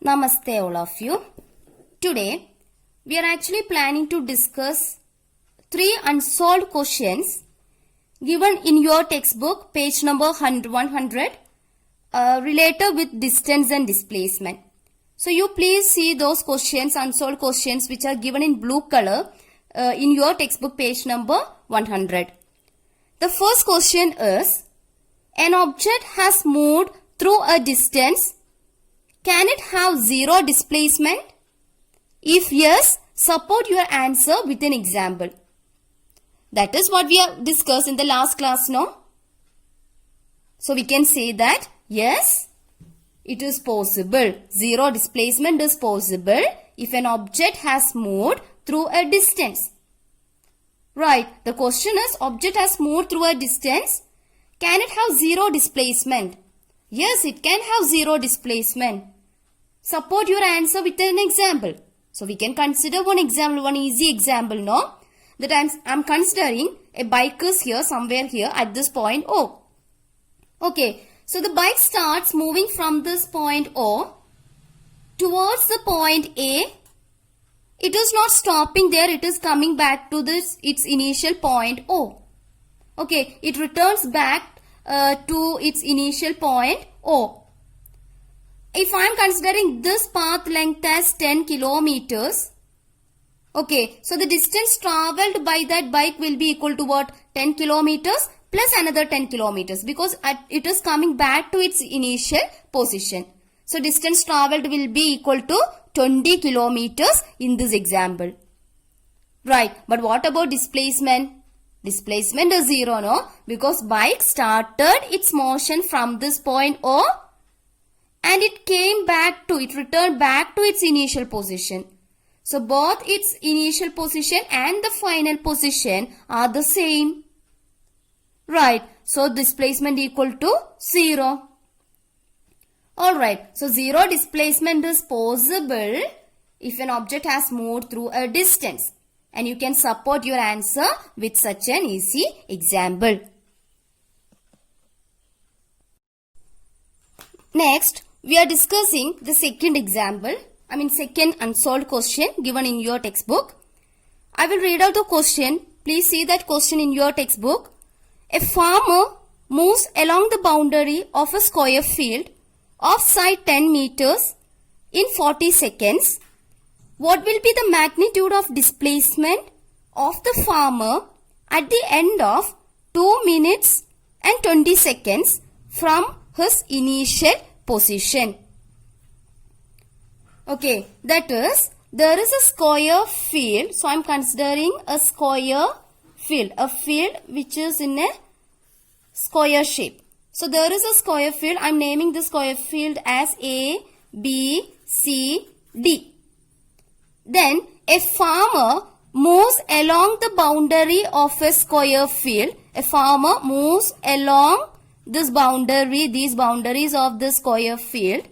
Namaste all of you. Today we are actually planning to discuss 3 unsolved questions given in your textbook page number 100 related with distance and displacement. So you please see those questions, unsolved questions which are given in blue color in your textbook page number 100. The first question is, an object has moved through a distance. Can it have zero displacement? If yes, support your answer with an example. That is what we have discussed in the last class, no? So we can say that yes, it is possible. Zero displacement is possible if an object has moved through a distance. Right, the question is, object has moved through a distance. Can it have zero displacement? Yes, it can have zero displacement. Support your answer with an example. So we can consider one example, one easy example, no? That I'm considering a bike is here, somewhere here at this point O. Okay, so the bike starts moving from this point O towards the point A. It is not stopping there, it is coming back to its initial point O. Okay, it returns back to its initial point O. If I am considering this path length as 10 kilometers, okay, so the distance travelled by that bike will be equal to what? 10 kilometers plus another 10 kilometers because it is coming back to its initial position. So distance travelled will be equal to 20 kilometers in this example. Right, but what about displacement? Displacement is zero, no? Because bike started its motion from this point O and it returned back to its initial position. So both its initial position and the final position are the same. Right, so displacement equal to 0. Alright, so zero displacement is possible if an object has moved through a distance. And you can support your answer with such an easy example. Next, we are discussing the second example. Second unsolved question given in your textbook. I will read out the question. Please see that question in your textbook. A farmer moves along the boundary of a square field of side 10 meters in 40 seconds. What will be the magnitude of displacement of the farmer at the end of 2 minutes and 20 seconds from his initial position? Okay, that is, there is a square field. So I am considering a square field, a field which is in a square shape. So there is a square field. I am naming the square field as A, B, C, D. Then a farmer moves along the boundary of a square field. A farmer moves along this boundary, these boundaries of the square field.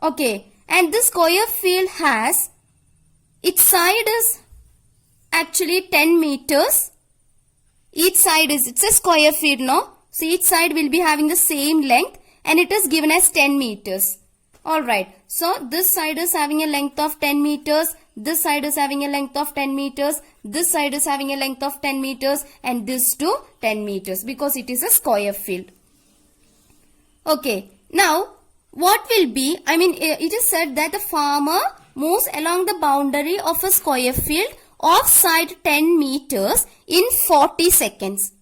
Okay, and this square field has, its side is actually 10 meters. Each side is, it's a square field, no? So each side will be having the same length and it is given as 10 meters. Alright, so this side is having a length of 10 meters, this side is having a length of 10 meters, this side is having a length of 10 meters and this too 10 meters because it is a square field. Okay, now what will be, it is said that the farmer moves along the boundary of a square field of side 10 meters in 40 seconds.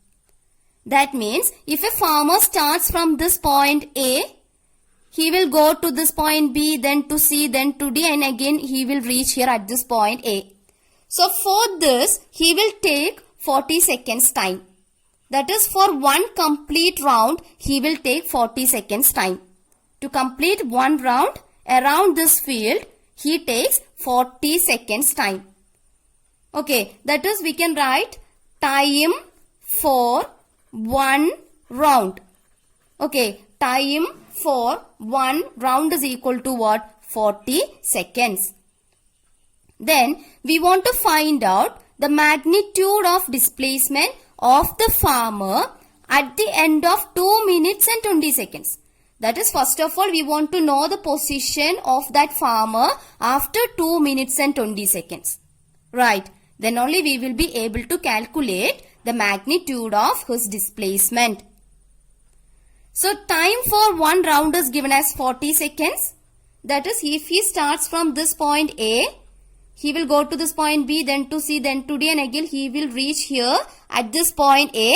That means if a farmer starts from this point A, he will go to this point B, then to C, then to D, and again he will reach here at this point A. So for this, he will take 40 seconds time. That is, for one complete round, he will take 40 seconds time. To complete one round around this field, he takes 40 seconds time. Okay, that is, we can write time for one round. Okay, time for one round is equal to what? 40 seconds. Then we want to find out the magnitude of displacement of the farmer at the end of 2 minutes and 20 seconds. That is, first of all, we want to know the position of that farmer after 2 minutes and 20 seconds. Right. Then only we will be able to calculate the magnitude of his displacement. So time for one round is given as 40 seconds. That is, if he starts from this point A, he will go to this point B, then to C, then to D, and again he will reach here at this point A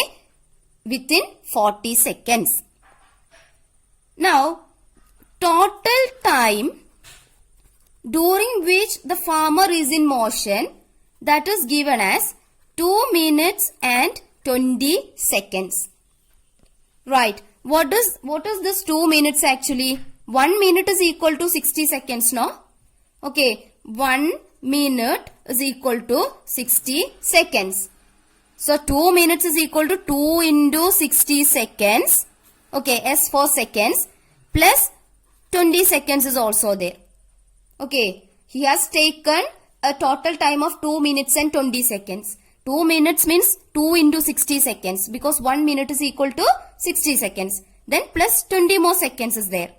within 40 seconds. Now, total time during which the farmer is in motion, that is given as 2 minutes and 20 seconds. Right. What is this 2 minutes actually? 1 minute is equal to 60 seconds, no? Okay. 1 minute is equal to 60 seconds. So 2 minutes is equal to 2 into 60 seconds. Okay, S for seconds, plus 20 seconds is also there. Okay, he has taken a total time of 2 minutes and 20 seconds. 2 minutes means 2 into 60 seconds, because 1 minute is equal to 60 seconds. Then plus 20 more seconds is there.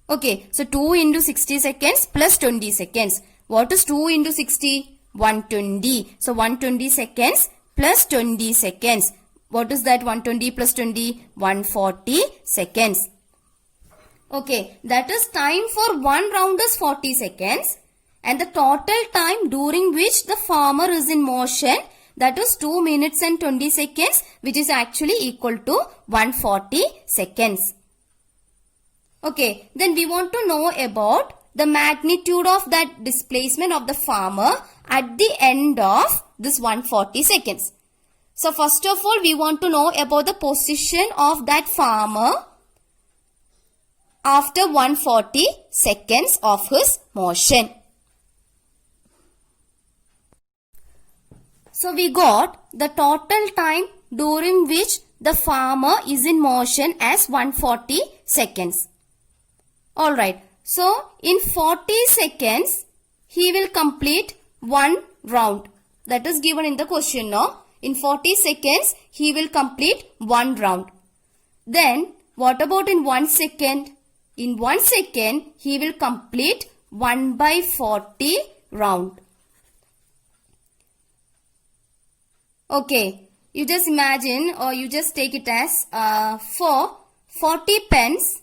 Okay, so 2 into 60 seconds plus 20 seconds. What is 2 into 60? 120. So 120 seconds plus 20 seconds. What is that 120 plus 20? 140 seconds. Okay, that is time for one round is 40 seconds. And the total time during which the farmer is in motion, that is 2 minutes and 20 seconds, which is actually equal to 140 seconds. Okay, then we want to know about the magnitude of that displacement of the farmer at the end of this 140 seconds. So first of all, we want to know about the position of that farmer after 140 seconds of his motion. So we got the total time during which the farmer is in motion as 140 seconds. Alright, so in 40 seconds, he will complete one round. That is given in the question, no? In 40 seconds, he will complete one round. Then, what about in 1 second? In 1 second, he will complete 1 by 40 round. Okay, you just imagine or you just take it as for 40 pence.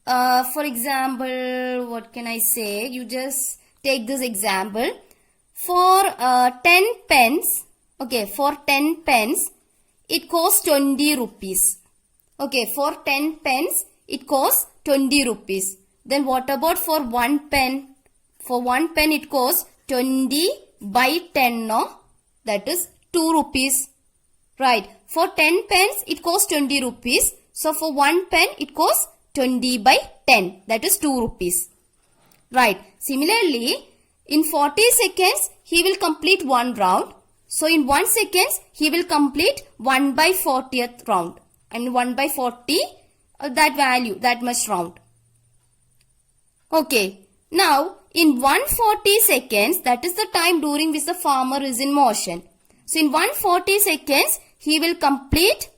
For example, what can I say? You just take this example. For 10 pence, okay, for 10 pence, it costs 20 rupees. Okay, for 10 pence, it costs 20 rupees. Then what about for 1 pen? For 1 pen, it costs 20 by 10, no? That is 2 rupees. Right. For 10 pence, it costs 20 rupees. So for 1 pen, it costs 20 by 10. That is 2 rupees. Right. Similarly, in 40 seconds, he will complete one round. So in 1 second, he will complete 1 by 40th round. And 1 by 40, that value, that much round. Okay. Now, in 140 seconds, that is the time during which the farmer is in motion. So in 140 seconds, he will complete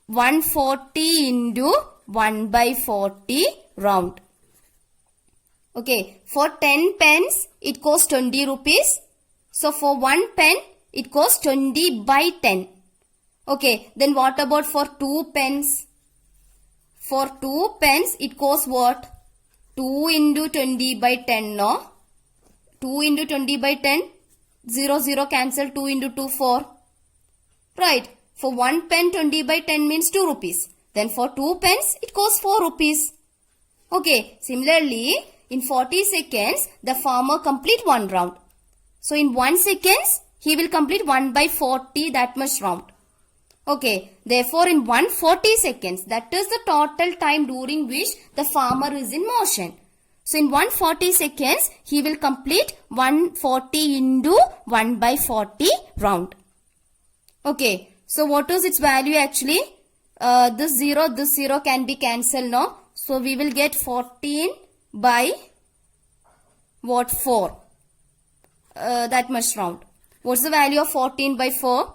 140 into 1 by 40 round. Okay, for 10 pence, it costs 20 rupees. So for 1 pen, it costs 20 by 10. Okay, then what about for 2 pence? For 2 pence, it costs what? 2 into 20 by 10, no? 2 into 20 by 10, 0, 0 cancel, 2 into 2, 4. Right, for 1 pen, 20 by 10 means 2 rupees. Then for 2 pence, it costs 4 rupees. Okay, similarly, in 40 seconds, the farmer complete one round. So in 1 second, he will complete 1 by 40, that much round. Okay, therefore in 140 seconds, that is the total time during which the farmer is in motion. So in 140 seconds, he will complete 140 into 1 by 40 round. Okay, so what is its value actually? This 0 can be cancelled now. So we will get 14 by what? 4. That much round. What's the value of 14 by 4?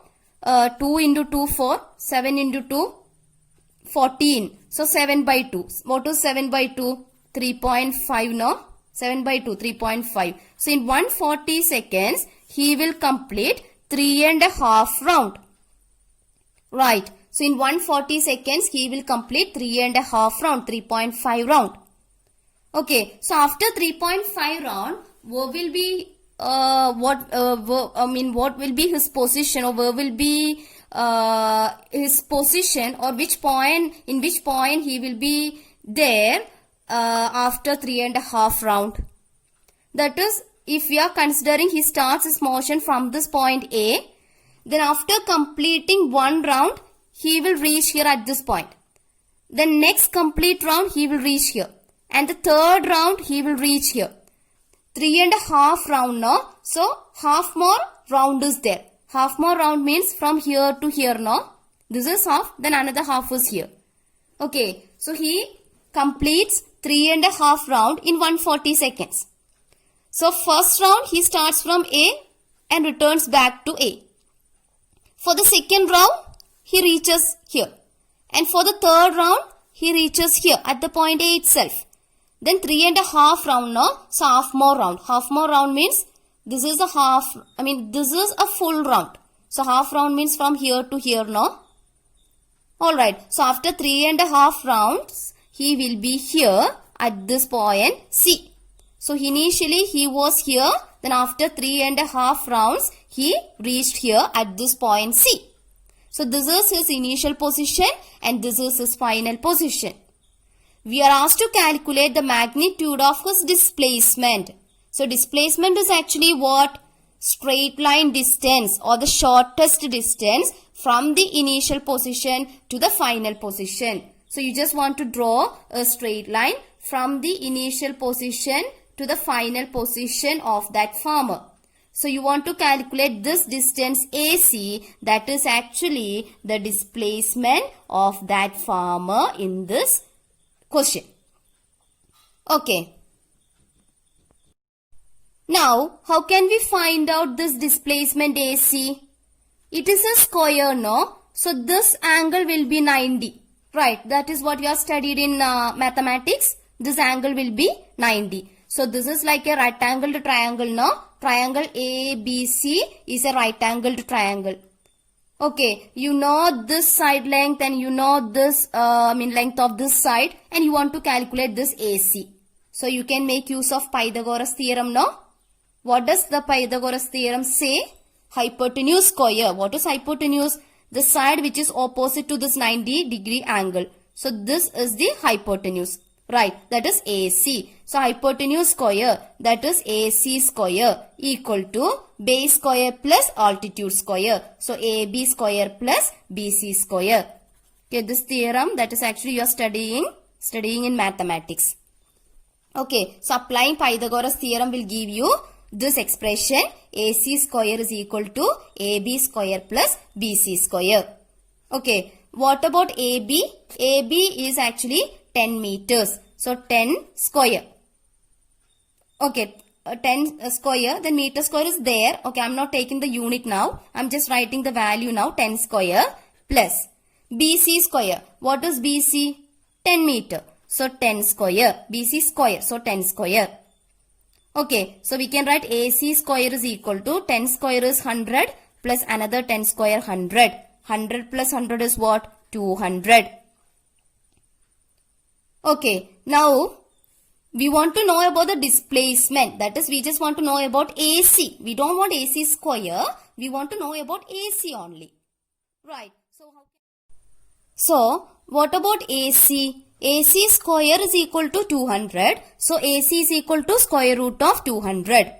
2 into 2, 4. 7 into 2, 14. So 7 by 2. What is 7 by 2? 3.5, no? 7 by 2, 3.5. So in 140 seconds, he will complete 3.5 round. Right. So in 140 seconds, he will complete 3.5 round, 3.5 round. Okay. So after 3.5 round, what will be what will be his position, or where will be his position, or in which point he will be there after 3.5 round. That is, if we are considering he starts his motion from this point A, then after completing one round, he will reach here at this point. The next complete round, he will reach here. And the third round, he will reach here. 3.5 round now. So, half more round is there. Half more round means from here to here now. This is half, then another half is here. Okay, so he completes 3.5 round in 140 seconds. So, first round, he starts from A and returns back to A. For the second round, he reaches here. And for the third round, he reaches here at the point A itself. Then 3.5 round now. So half more round. Half more round means this is a half. This is a full round. So half round means from here to here now. Alright. So after 3.5 rounds, he will be here at this point C. So initially he was here. Then after 3.5 rounds, he reached here at this point C. So this is his initial position and this is his final position. We are asked to calculate the magnitude of his displacement. So displacement is actually what? Straight line distance, or the shortest distance from the initial position to the final position. So you just want to draw a straight line from the initial position to the final position of that farmer. So you want to calculate this distance AC, that is actually the displacement of that farmer in this question. Okay. Now, how can we find out this displacement AC? It is a square, no? So this angle will be 90. Right, that is what you have studied in mathematics. This angle will be 90. So this is like a right angled triangle, no? Triangle ABC is a right angled triangle. Okay, you know this side length and you know this length of this side, and you want to calculate this AC. So you can make use of Pythagoras theorem, no? What does the Pythagoras theorem say? Hypotenuse square. What is hypotenuse? The side which is opposite to this 90-degree angle. So this is the hypotenuse. Right, that is AC. So hypotenuse square, that is AC square, equal to base square plus altitude square. So AB square plus BC square. Okay, this theorem, that is actually you are studying in mathematics. Okay, so applying Pythagoras theorem will give you this expression, AC square is equal to AB square plus BC square. Okay, what about AB? AB is actually 10 meters. So 10 square. Okay, 10 square, then meter square is there. Okay, I'm not taking the unit now. I'm just writing the value now, 10 square plus BC square. What is BC? 10 meter. So 10 square. BC square. So 10 square. Okay, so we can write AC square is equal to 10 square is 100 plus another 10 square 100. 100 plus 100 is what? 200. Okay, now we want to know about the displacement. That is, we just want to know about AC. We don't want AC square. We want to know about AC only. Right. So what about AC? AC square is equal to 200. So AC is equal to square root of 200.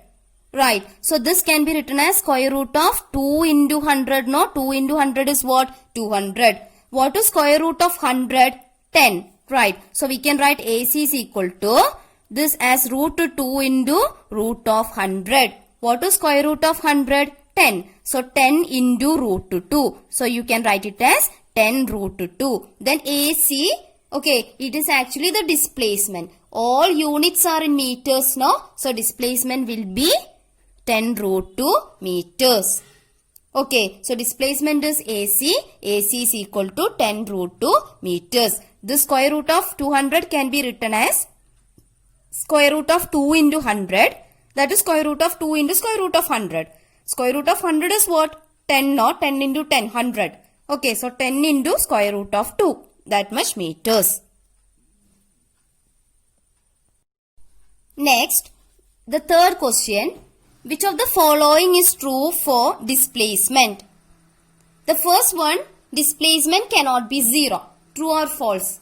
Right. So this can be written as square root of 2 into 100. No, 2 into 100 is what? 200. What is square root of 100? 10. Right. So we can write AC is equal to this as root 2 into root of 100. What is square root of 100? 10. So 10 into root 2. So you can write it as 10 root 2. Then AC, okay, it is actually the displacement. All units are in meters now. So displacement will be 10 root 2 meters. Okay, so displacement is AC. AC is equal to 10 root 2 meters. The square root of 200 can be written as square root of 2 into 100. That is square root of 2 into square root of 100. Square root of 100 is what? 10, no? 10 into 10, 100. Okay, so 10 into square root of 2. That much meters. Next, the third question. Which of the following is true for displacement? The first one, displacement cannot be 0. True or false?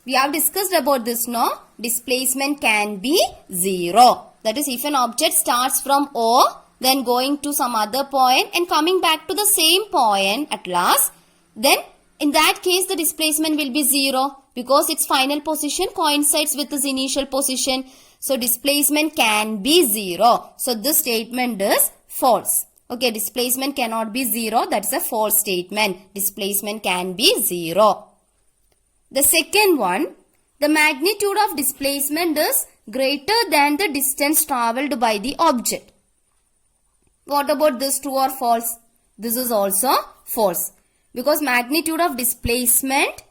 We have discussed about this, no? Displacement can be 0. That is, if an object starts from O, then going to some other point and coming back to the same point at last, then in that case the displacement will be 0 because its final position coincides with its initial position. So displacement can be 0. So this statement is false. Okay, displacement cannot be 0. That's a false statement. Displacement can be 0. The second one, the magnitude of displacement is greater than the distance travelled by the object. What about this, true or false? This is also false. Because magnitude of displacement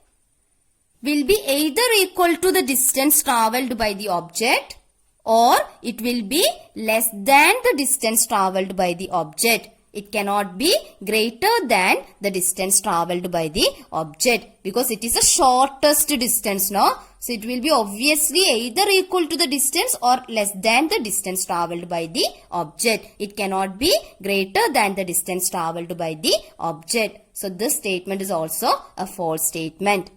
will be either equal to the distance travelled by the object or it will be less than the distance travelled by the object. It cannot be greater than the distance travelled by the object because it is the shortest distance, no? So it will be obviously either equal to the distance or less than the distance travelled by the object. It cannot be greater than the distance travelled by the object. So this statement is also a false statement.